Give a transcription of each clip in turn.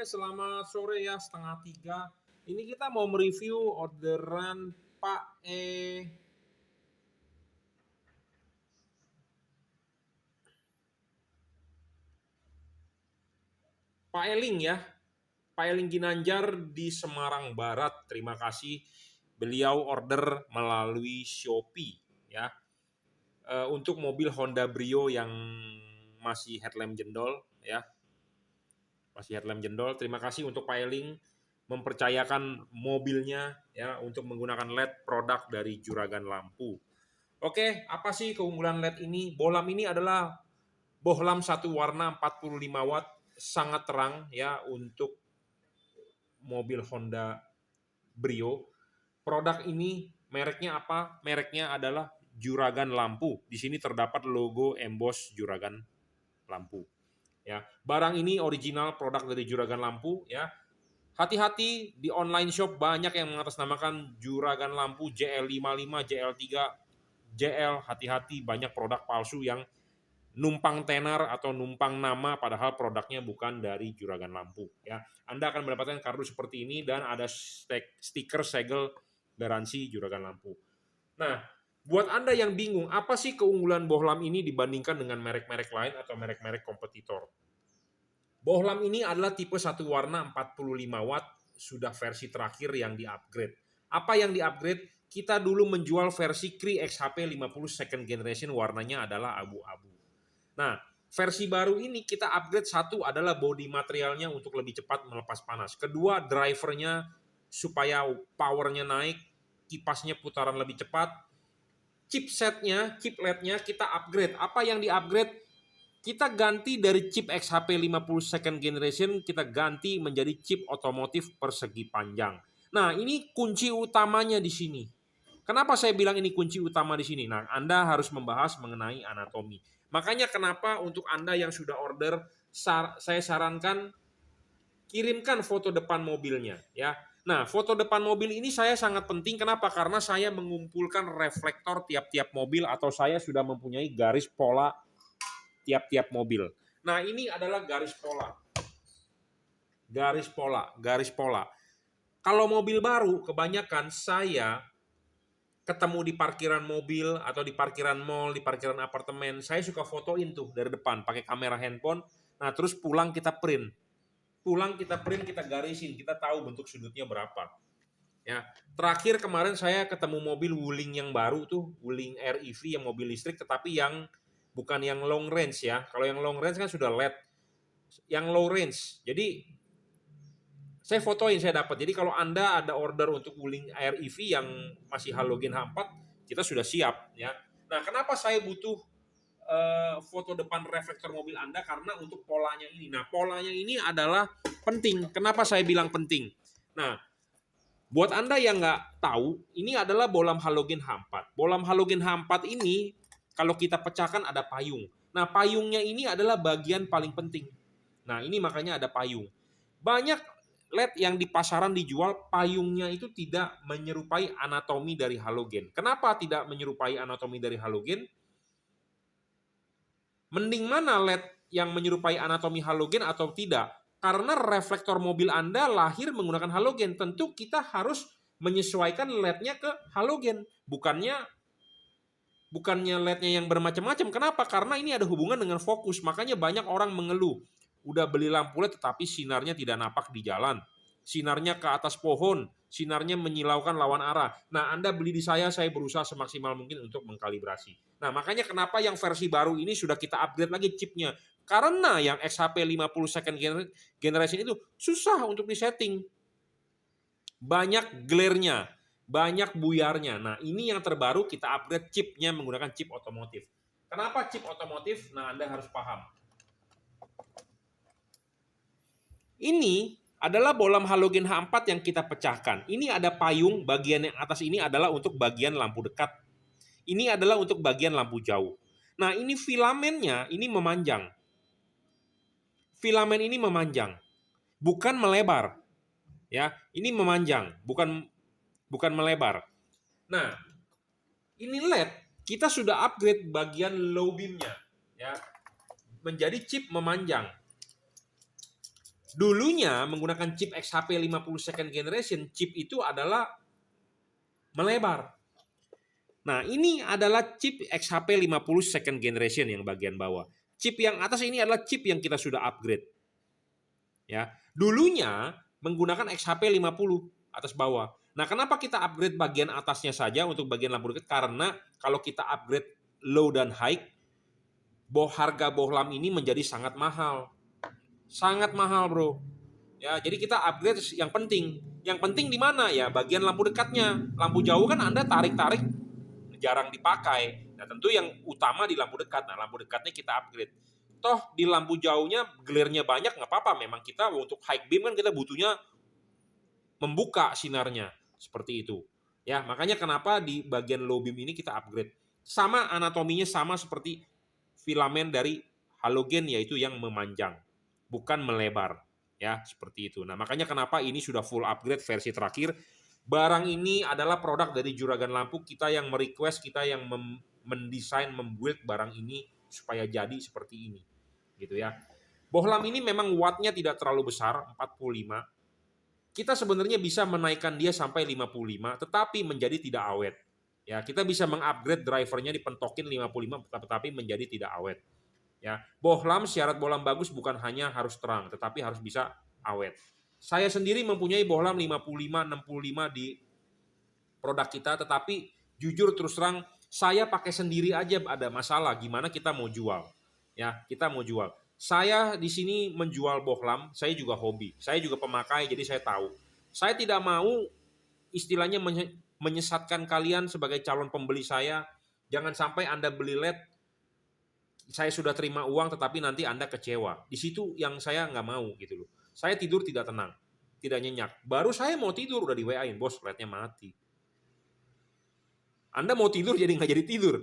Selamat sore ya, 2:30. Ini kita mau mereview orderan Pak Eling ya. Pak Eling Ginanjar di Semarang Barat. Terima kasih. Beliau order melalui Shopee ya. Untuk mobil Honda Brio yang masih headlamp jendol ya. Masih headlamp jendol. Terima kasih untuk Pak Eling mempercayakan mobilnya ya untuk menggunakan LED produk dari Juragan Lampu. Oke, apa sih keunggulan LED ini? Bohlam ini adalah bohlam satu warna 45 watt, sangat terang ya untuk mobil Honda Brio. Produk ini mereknya apa? Mereknya adalah Juragan Lampu. Di sini terdapat logo emboss Juragan Lampu. Ya, barang ini original produk dari Juragan Lampu ya. Hati-hati di online shop banyak yang mengatasnamakan Juragan Lampu JL55, JL3, JL. Hati-hati banyak produk palsu yang numpang tenar atau numpang nama padahal produknya bukan dari Juragan Lampu ya. Anda akan mendapatkan kardus seperti ini dan ada stiker segel garansi Juragan Lampu. Nah, buat Anda yang bingung apa sih keunggulan bohlam ini dibandingkan dengan merek-merek lain atau merek-merek kompetitor? Bohlam ini adalah tipe satu warna 45 watt, sudah versi terakhir yang di-upgrade. Apa yang di-upgrade? Kita dulu menjual versi Cree XHP 50 second generation, warnanya adalah abu-abu. Nah, versi baru ini kita upgrade, satu adalah body materialnya untuk lebih cepat melepas panas. Kedua, drivernya supaya powernya naik, kipasnya putaran lebih cepat. Chipsetnya, chip LED-nya kita upgrade. Apa yang di-upgrade? Kita ganti dari chip XHP 50 second generation, kita ganti menjadi chip otomotif persegi panjang. Nah, ini kunci utamanya di sini. Kenapa saya bilang ini kunci utama di sini? Nah, Anda harus membahas mengenai anatomi. Makanya kenapa untuk Anda yang sudah order, saya sarankan kirimkan foto depan mobilnya ya. Nah, foto depan mobil ini saya sangat penting. Kenapa? Karena saya mengumpulkan reflektor tiap-tiap mobil atau saya sudah mempunyai garis pola tiap-tiap mobil. Nah, ini adalah garis pola. Garis pola, garis pola. Kalau mobil baru, kebanyakan saya ketemu di parkiran mobil atau di parkiran mall, di parkiran apartemen, saya suka fotoin tuh dari depan pakai kamera handphone. Nah, terus pulang kita print. Pulang kita print, kita garisin, kita tahu bentuk sudutnya berapa. Ya, terakhir kemarin saya ketemu mobil Wuling yang baru tuh, Wuling REV yang mobil listrik, tetapi yang bukan yang long range ya. Kalau yang long range kan sudah LED. Yang low range. Jadi saya fotoin, saya dapat. Jadi kalau Anda ada order untuk Wuling REV yang masih halogen H4, kita sudah siap ya. Nah, kenapa saya butuh foto depan reflektor mobil Anda? Karena untuk polanya ini. Nah, polanya ini adalah penting. Kenapa saya bilang penting? Nah, buat Anda yang nggak tahu, ini adalah bohlam halogen H4. Bohlam halogen H4 ini, kalau kita pecahkan ada payung. Nah, payungnya ini adalah bagian paling penting. Nah, ini makanya ada payung. Banyak LED yang di pasaran dijual, payungnya itu tidak menyerupai anatomi dari halogen. Kenapa tidak menyerupai anatomi dari halogen? Mending mana LED yang menyerupai anatomi halogen atau tidak? Karena reflektor mobil Anda lahir menggunakan halogen, tentu kita harus menyesuaikan LED-nya ke halogen, bukannya LED-nya yang bermacam-macam. Kenapa? Karena ini ada hubungan dengan fokus. Makanya banyak orang mengeluh, udah beli lampu LED tetapi sinarnya tidak napak di jalan. Sinarnya ke atas pohon, sinarnya menyilaukan lawan arah. Nah, Anda beli di saya berusaha semaksimal mungkin untuk mengkalibrasi. Nah, makanya kenapa yang versi baru ini sudah kita upgrade lagi chipnya. Karena yang XHP 50 second generation itu susah untuk disetting. Banyak glare-nya, banyak buyarnya. Nah, ini yang terbaru kita upgrade chipnya menggunakan chip otomotif. Kenapa chip otomotif? Nah, Anda harus paham. Ini adalah bohlam halogen H4 yang kita pecahkan. Ini ada payung, bagian yang atas ini adalah untuk bagian lampu dekat. Ini adalah untuk bagian lampu jauh. Nah, ini filamennya ini memanjang. Filamen ini memanjang, bukan melebar. Ya, ini memanjang, bukan melebar. Nah, ini LED, kita sudah upgrade bagian low beam-nya ya, menjadi chip memanjang. Dulunya menggunakan chip XHP 50 second generation, chip itu adalah melebar. Nah, ini adalah chip XHP 50 second generation yang bagian bawah. Chip yang atas ini adalah chip yang kita sudah upgrade. Ya, dulunya menggunakan XHP 50 atas bawah. Nah, kenapa kita upgrade bagian atasnya saja untuk bagian lampu dekat? Karena kalau kita upgrade low dan high, harga bohlam ini menjadi sangat mahal. Sangat mahal, Bro. Ya, jadi kita upgrade yang penting. Yang penting di mana ya? Bagian lampu dekatnya. Lampu jauh kan Anda tarik-tarik jarang dipakai. Nah, tentu yang utama di lampu dekat. Nah, lampu dekatnya kita upgrade. Toh di lampu jauhnya glare-nya banyak nggak apa-apa. Memang kita untuk high beam kan kita butuhnya membuka sinarnya seperti itu. Ya, makanya kenapa di bagian low beam ini kita upgrade. Sama anatominya sama seperti filamen dari halogen, yaitu yang memanjang, bukan melebar. Ya, seperti itu. Nah, makanya kenapa ini sudah full upgrade versi terakhir. Barang ini adalah produk dari Juragan Lampu, kita yang merequest, kita yang mendesain, membuild barang ini supaya jadi seperti ini. Gitu ya. Bohlam ini memang wattnya tidak terlalu besar, 45. Kita sebenarnya bisa menaikkan dia sampai 55, tetapi menjadi tidak awet. Ya, kita bisa mengupgrade drivernya dipentokin 55, tetapi menjadi tidak awet. Ya, bohlam, syarat bohlam bagus bukan hanya harus terang, tetapi harus bisa awet. Saya sendiri mempunyai bohlam 55, 65 di produk kita, tetapi jujur terus terang saya pakai sendiri aja ada masalah. Gimana kita mau jual? Ya, kita mau jual. Saya di sini menjual bohlam, saya juga hobi. Saya juga pemakai, jadi saya tahu. Saya tidak mau istilahnya menyesatkan kalian sebagai calon pembeli saya. Jangan sampai Anda beli LED, saya sudah terima uang tetapi nanti Anda kecewa. Di situ yang saya nggak mau gitu loh. Saya tidur tidak tenang, tidak nyenyak. Baru saya mau tidur udah di WA-in, bos LED-nya mati. Anda mau tidur jadi nggak jadi tidur.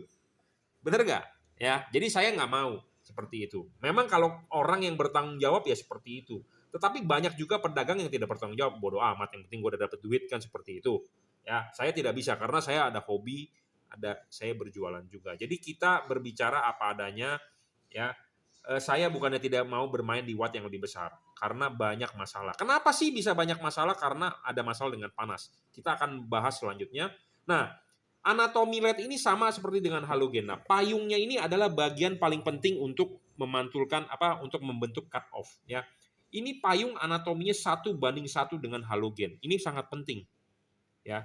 Bener nggak? Ya, jadi saya nggak mau seperti itu. Memang kalau orang yang bertanggung jawab ya seperti itu. Tetapi banyak juga pedagang yang tidak bertanggung jawab. Bodoh amat, yang penting gue udah dapet duit kan seperti itu. Ya, saya tidak bisa karena saya ada hobi, saya berjualan juga. Jadi kita berbicara apa adanya. Ya, saya bukannya tidak mau bermain di watt yang lebih besar karena banyak masalah. Kenapa sih bisa banyak masalah? Karena ada masalah dengan panas. Kita akan bahas selanjutnya. Nah, anatomi LED ini sama seperti dengan halogen. Nah, payungnya ini adalah bagian paling penting untuk memantulkan untuk membentuk cut off ya. Ini payung anatominya 1:1 dengan halogen. Ini sangat penting ya.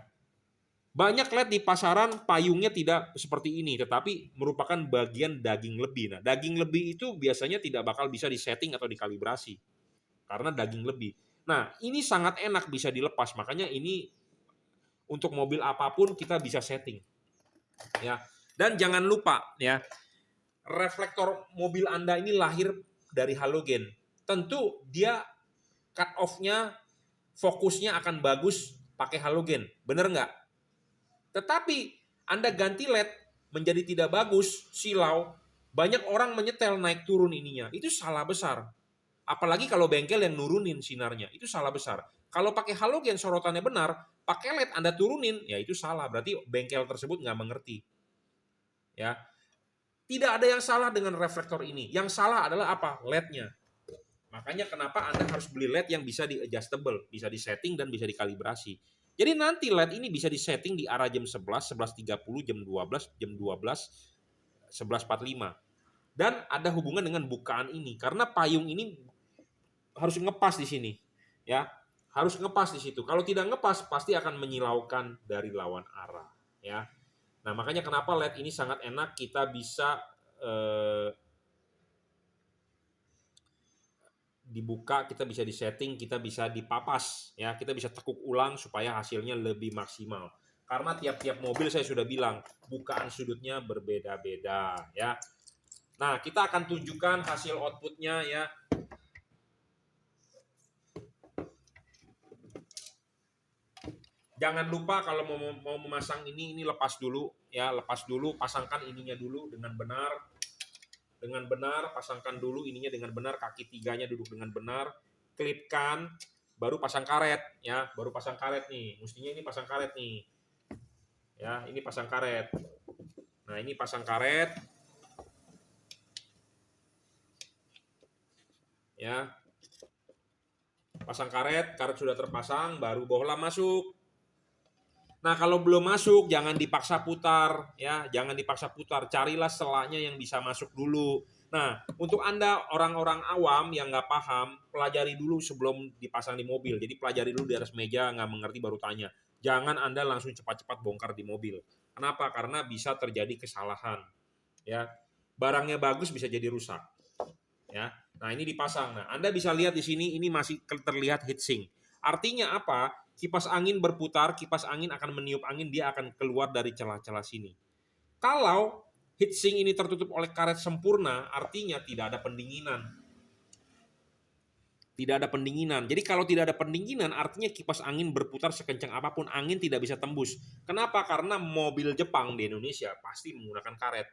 Banyak LED di pasaran payungnya tidak seperti ini, tetapi merupakan bagian daging lebih. Nah, daging lebih itu biasanya tidak bakal bisa disetting atau dikalibrasi karena daging lebih. Nah, ini sangat enak bisa dilepas, makanya ini untuk mobil apapun kita bisa setting. Ya. Dan jangan lupa ya, reflektor mobil Anda ini lahir dari halogen. Tentu dia cut off-nya, fokusnya akan bagus pakai halogen. Bener nggak? Tetapi Anda ganti LED menjadi tidak bagus, silau, banyak orang menyetel naik turun ininya. Itu salah besar. Apalagi kalau bengkel yang nurunin sinarnya, itu salah besar. Kalau pakai halogen sorotannya benar, pakai LED Anda turunin, ya itu salah. Berarti bengkel tersebut nggak mengerti. Ya, tidak ada yang salah dengan reflektor ini. Yang salah adalah apa? LED-nya. Makanya kenapa Anda harus beli LED yang bisa di-adjustable, bisa disetting dan bisa dikalibrasi. Jadi nanti LED ini bisa disetting di arah jam 11, 11.30, jam 12, jam 12, 11.45. Dan ada hubungan dengan bukaan ini. Karena payung ini harus ngepas di sini. Ya, harus ngepas di situ. Kalau tidak ngepas, pasti akan menyilaukan dari lawan arah. Ya. Nah, makanya kenapa LED ini sangat enak, kita bisa dibuka, kita bisa disetting, kita bisa dipapas, ya, kita bisa tekuk ulang supaya hasilnya lebih maksimal. Karena tiap-tiap mobil saya sudah bilang, bukaan sudutnya berbeda-beda, ya. Nah, kita akan tunjukkan hasil outputnya, ya. Jangan lupa kalau mau memasang ini lepas dulu, ya, lepas dulu, pasangkan ininya dulu dengan benar, pasangkan dulu ininya dengan benar, kaki tiganya duduk dengan benar, klipkan, baru pasang karet, ya, baru pasang karet nih, mestinya ini pasang karet nih, ya, ini pasang karet. Nah, ini pasang karet, ya. Pasang karet, karet sudah terpasang, baru bohlam masuk. Nah, kalau belum masuk jangan dipaksa putar ya, jangan dipaksa putar. Carilah selanya yang bisa masuk dulu. Nah, untuk Anda orang-orang awam yang nggak paham, pelajari dulu sebelum dipasang di mobil. Jadi pelajari dulu di atas meja, nggak mengerti baru tanya. Jangan Anda langsung cepat-cepat bongkar di mobil. Kenapa? Karena bisa terjadi kesalahan. Ya, barangnya bagus bisa jadi rusak. Ya, nah ini dipasang. Nah, Anda bisa lihat di sini ini masih terlihat heatsink. Artinya apa? Kipas angin berputar, kipas angin akan meniup angin, dia akan keluar dari celah-celah sini. Kalau heatsink ini tertutup oleh karet sempurna, artinya tidak ada pendinginan. Tidak ada pendinginan. Jadi kalau tidak ada pendinginan, artinya kipas angin berputar sekencang apapun, angin tidak bisa tembus. Kenapa? Karena mobil Jepang di Indonesia pasti menggunakan karet.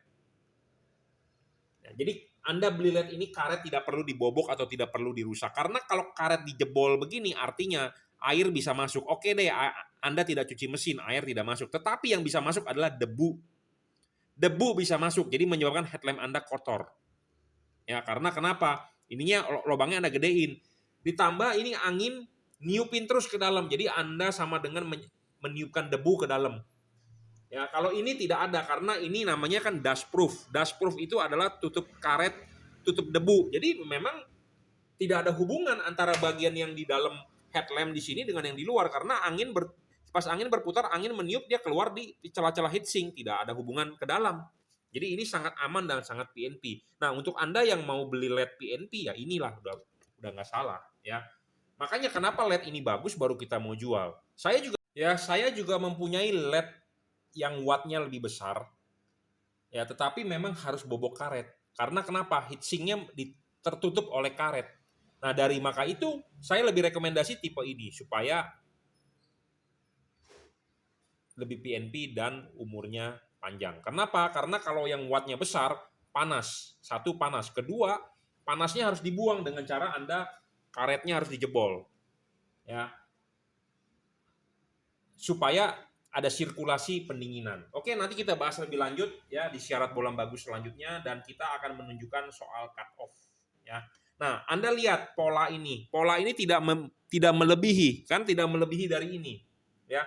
Ya, jadi Anda beli LED ini karet tidak perlu dibobok atau tidak perlu dirusak. Karena kalau karet dijebol begini artinya air bisa masuk. Oke deh, Anda tidak cuci mesin, air tidak masuk. Tetapi yang bisa masuk adalah debu. Debu bisa masuk, jadi menyebabkan headlamp Anda kotor. Ya, karena kenapa? Ininya lubangnya Anda gedein. Ditambah ini angin niupin terus ke dalam. Jadi Anda sama dengan meniupkan debu ke dalam. Ya, kalau ini tidak ada karena ini namanya kan dust proof. Dust proof itu adalah tutup karet, tutup debu. Jadi memang tidak ada hubungan antara bagian yang di dalam headlamp di sini dengan yang di luar karena pas angin berputar, angin meniup dia keluar di celah-celah heatsink, tidak ada hubungan ke dalam. Jadi ini sangat aman dan sangat PNP. Nah, untuk Anda yang mau beli LED PNP ya inilah udah nggak salah ya. Makanya kenapa LED ini bagus baru kita mau jual. Saya juga mempunyai LED yang wattnya lebih besar, ya tetapi memang harus bobok karet. Karena kenapa? Heatsinknya tertutup oleh karet. Nah dari maka itu saya lebih rekomendasi tipe ini supaya lebih PNP dan umurnya panjang. Kenapa? Karena kalau yang wattnya besar panas. Satu panas. Kedua panasnya harus dibuang dengan cara Anda karetnya harus dijebol. Ya. Supaya ada sirkulasi pendinginan. Oke, nanti kita bahas lebih lanjut ya di syarat bohlam bagus selanjutnya dan kita akan menunjukkan soal cut off ya. Nah, Anda lihat pola ini. Pola ini tidak melebihi, kan tidak melebihi dari ini. Ya.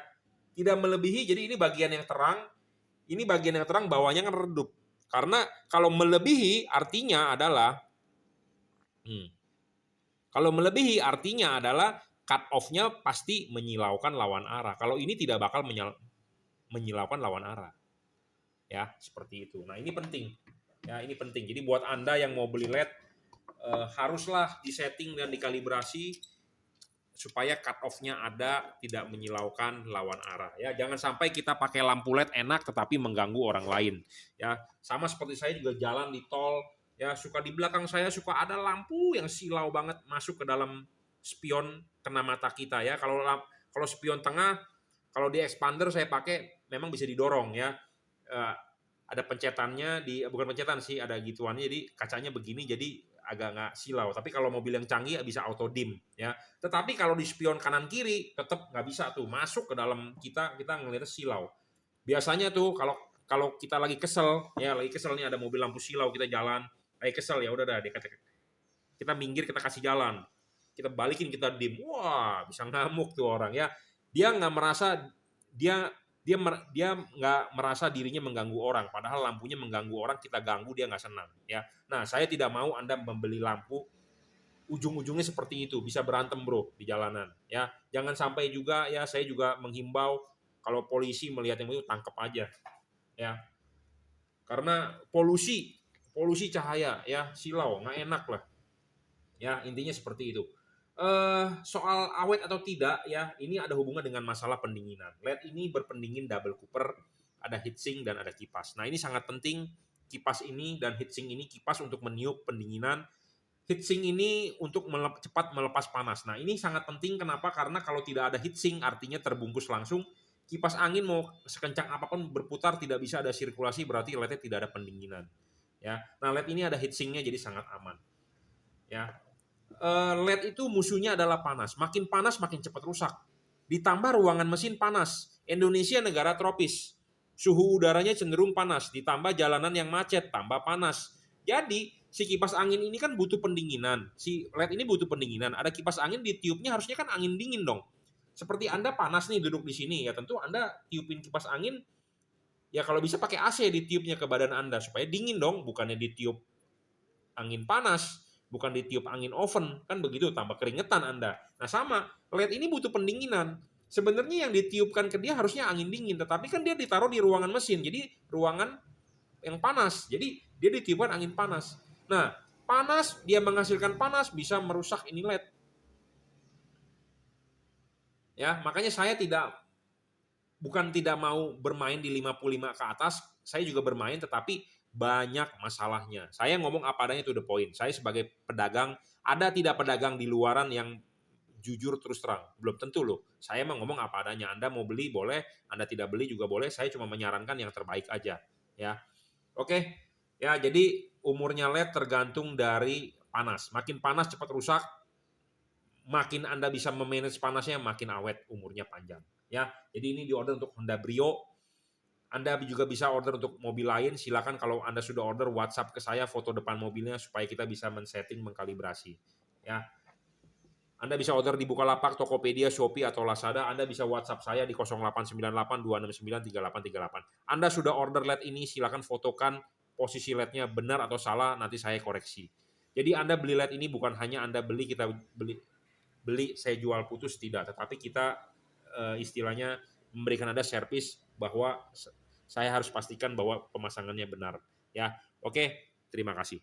Tidak melebihi, jadi ini bagian yang terang. Ini bagian yang terang, bawahnya kan redup. Karena kalau melebihi artinya adalah kalau melebihi artinya adalah cut off-nya pasti menyilaukan lawan arah. Kalau ini tidak bakal menyilaukan lawan arah. Ya, seperti itu. Nah, ini penting. Ya, ini penting. Jadi buat Anda yang mau beli LED haruslah disetting dan dikalibrasi supaya cut off-nya ada, tidak menyilaukan lawan arah. Ya, jangan sampai kita pakai lampu LED enak tetapi mengganggu orang lain. Ya, sama seperti saya juga jalan di tol, ya suka di belakang saya suka ada lampu yang silau banget masuk ke dalam spion kena mata kita ya. Kalau spion tengah, kalau di expander saya pakai memang bisa didorong ya. Ada pencetannya bukan pencetan sih, ada gituannya jadi kacanya begini jadi agak nggak silau. Tapi kalau mobil yang canggih bisa auto dim ya. Tetapi kalau di spion kanan kiri tetap nggak bisa tuh masuk ke dalam kita ngelihat silau. Biasanya tuh kalau kita lagi kesel nih ada mobil lampu silau kita jalan, lagi kesel ya udah kita minggir kita kasih jalan. Kita balikin kita dim, wah bisa ngamuk tuh orang ya. Dia nggak merasa dia nggak merasa dirinya mengganggu orang, padahal lampunya mengganggu orang, kita ganggu dia nggak senang ya. Nah saya tidak mau Anda membeli lampu ujung-ujungnya seperti itu, bisa berantem bro di jalanan ya. Jangan sampai juga ya, saya juga menghimbau kalau polisi melihat yang itu tangkap aja ya. Karena polusi cahaya ya, silau nggak enak lah ya, intinya seperti itu. Soal awet atau tidak ya, ini ada hubungan dengan masalah pendinginan. LED ini berpendingin double Cooper, ada heatsink dan ada kipas. Nah ini sangat penting, kipas ini dan heatsink ini, kipas untuk meniup pendinginan, heatsink ini untuk cepat melepas panas. Nah ini sangat penting, kenapa? Karena kalau tidak ada heatsink artinya terbungkus langsung, kipas angin mau sekencang apapun berputar tidak bisa ada sirkulasi, berarti LED-nya tidak ada pendinginan. Ya, nah LED ini ada heatsinknya jadi sangat aman. Ya, LED itu musuhnya adalah panas. Makin panas makin cepat rusak. Ditambah ruangan mesin panas. Indonesia negara tropis. Suhu udaranya cenderung panas. Ditambah jalanan yang macet, tambah panas. Jadi si kipas angin ini kan butuh pendinginan. Si LED ini butuh pendinginan. Ada kipas angin di tiupnya, harusnya kan angin dingin dong. Seperti Anda panas nih duduk di sini, ya tentu Anda tiupin kipas angin, ya kalau bisa pakai AC ditiupnya ke badan Anda supaya dingin dong, bukannya ditiup angin panas, bukan ditiup angin oven, kan begitu, tambah keringetan Anda. Nah sama, LED ini butuh pendinginan. Sebenarnya yang ditiupkan ke dia harusnya angin dingin, tetapi kan dia ditaruh di ruangan mesin, jadi ruangan yang panas, jadi dia ditiupkan angin panas. Nah, panas, dia menghasilkan panas, bisa merusak ini LED. Ya, makanya saya bukan tidak mau bermain di 55 ke atas, saya juga bermain, tetapi banyak masalahnya. Saya ngomong apa adanya, to the point. Saya sebagai pedagang, ada tidak pedagang di luaran yang jujur terus terang? Belum tentu loh. Saya mau ngomong apa adanya. Anda mau beli boleh, Anda tidak beli juga boleh. Saya cuma menyarankan yang terbaik aja. Ya, oke. Ya, jadi umurnya LED tergantung dari panas. Makin panas cepat rusak, makin Anda bisa memanage panasnya, makin awet, umurnya panjang. Ya, jadi ini di order untuk Honda Brio. Anda juga bisa order untuk mobil lain. Silakan kalau Anda sudah order, WhatsApp ke saya foto depan mobilnya supaya kita bisa men-setting, mengkalibrasi. Ya, Anda bisa order di Bukalapak, Tokopedia, Shopee, atau Lazada. Anda bisa WhatsApp saya di 0898 269 3838. Anda sudah order LED ini, silakan fotokan posisi LED-nya benar atau salah, nanti saya koreksi. Jadi Anda beli LED ini bukan hanya Anda beli, kita beli saya jual putus, tidak, tetapi kita istilahnya memberikan Anda servis bahwa saya harus pastikan bahwa pemasangannya benar. Ya, oke, terima kasih.